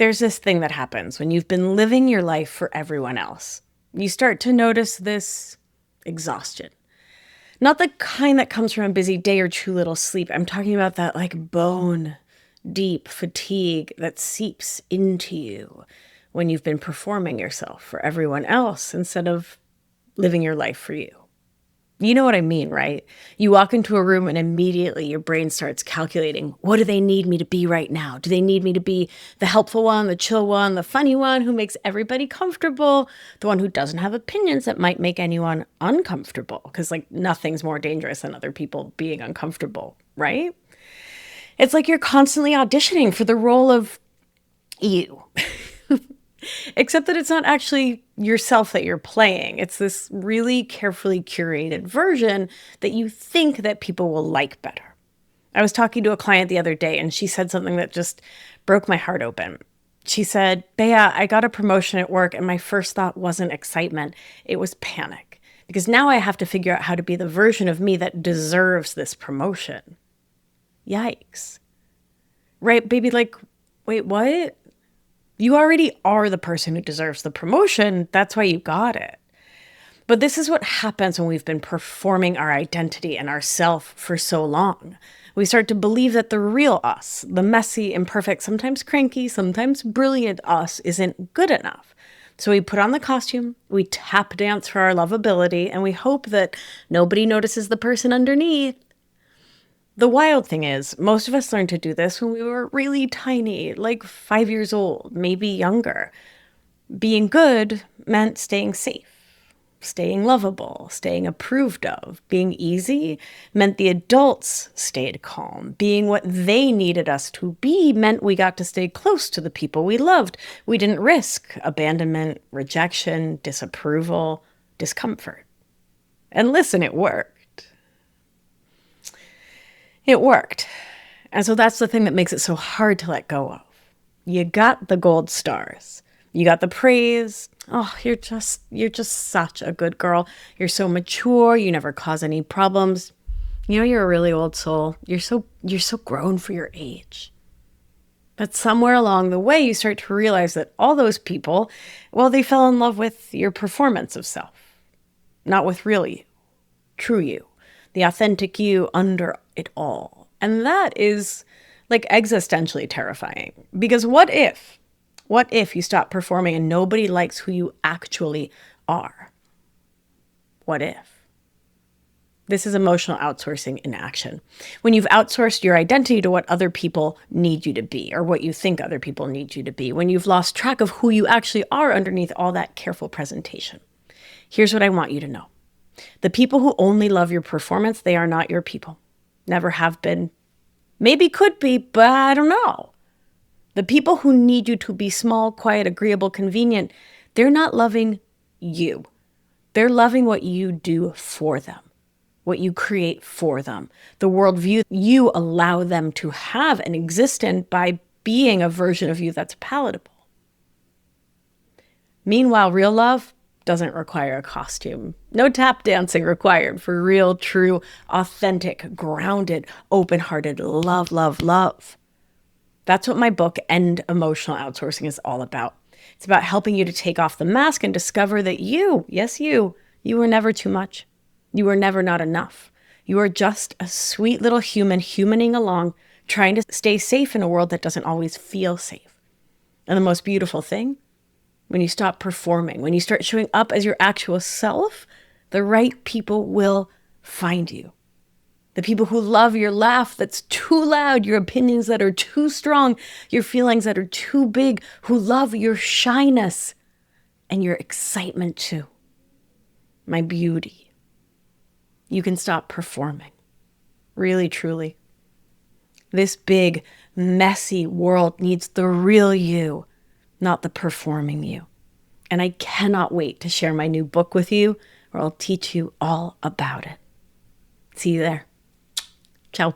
There's this thing that happens when you've been living your life for everyone else. You start to notice this exhaustion. Not the kind that comes from a busy day or too little sleep. I'm talking about that like bone deep fatigue that seeps into you when you've been performing yourself for everyone else instead of living your life for you. You know what I mean, right? You walk into a room and immediately your brain starts calculating, what do they need me to be right now? Do they need me to be the helpful one, the chill one, the funny one who makes everybody comfortable, the one who doesn't have opinions that might make anyone uncomfortable? Because like nothing's more dangerous than other people being uncomfortable, right? It's like you're constantly auditioning for the role of you. Except that it's not actually yourself that you're playing. It's this really carefully curated version that you think that people will like better. I was talking to a client the other day and she said something that just broke my heart open. She said, Bea, I got a promotion at work and my first thought wasn't excitement. It was panic. Because now I have to figure out how to be the version of me that deserves this promotion. Yikes. Right, baby, like, wait, what? You already are the person who deserves the promotion. That's why you got it. But this is what happens when we've been performing our identity and our self for so long. We start to believe that the real us, the messy, imperfect, sometimes cranky, sometimes brilliant us isn't good enough. So we put on the costume, we tap dance for our lovability, and we hope that nobody notices the person underneath. The wild thing is, most of us learned to do this when we were really tiny, like 5 years old, maybe younger. Being good meant staying safe, staying lovable, staying approved of. Being easy meant the adults stayed calm. Being what they needed us to be meant we got to stay close to the people we loved. We didn't risk abandonment, rejection, disapproval, discomfort. And listen, it worked. It worked. And so that's the thing that makes it so hard to let go of. You got the gold stars. You got the praise. Oh, you're just such a good girl. You're so mature. You never cause any problems. You know, you're a really old soul. You're so grown for your age. But somewhere along the way, you start to realize that all those people, well, they fell in love with your performance of self, not with real you, true you. The authentic you under it all. And that is like existentially terrifying. Because what if you stop performing and nobody likes who you actually are? What if? This is emotional outsourcing in action. When you've outsourced your identity to what other people need you to be or what you think other people need you to be. When you've lost track of who you actually are underneath all that careful presentation. Here's what I want you to know. The people who only love your performance, they are not your people. Never have been. Maybe could be, but I don't know. The people who need you to be small, quiet, agreeable, convenient, they're not loving you. They're loving what you do for them, what you create for them, the worldview you allow them to have and exist in by being a version of you that's palatable. Meanwhile, real love doesn't require a costume. No tap dancing required for real, true, authentic, grounded, open-hearted love, love, love. That's what my book, End Emotional Outsourcing, is all about. It's about helping you to take off the mask and discover that you, yes, you were never too much. You were never not enough. You are just a sweet little human humaning along, trying to stay safe in a world that doesn't always feel safe. And the most beautiful thing, when you stop performing, when you start showing up as your actual self, the right people will find you. The people who love your laugh that's too loud, your opinions that are too strong, your feelings that are too big, who love your shyness and your excitement too. My beauty. You can stop performing. Really, truly. This big, messy world needs the real you, not the performing you. And I cannot wait to share my new book with you, where I'll teach you all about it. See you there. Ciao.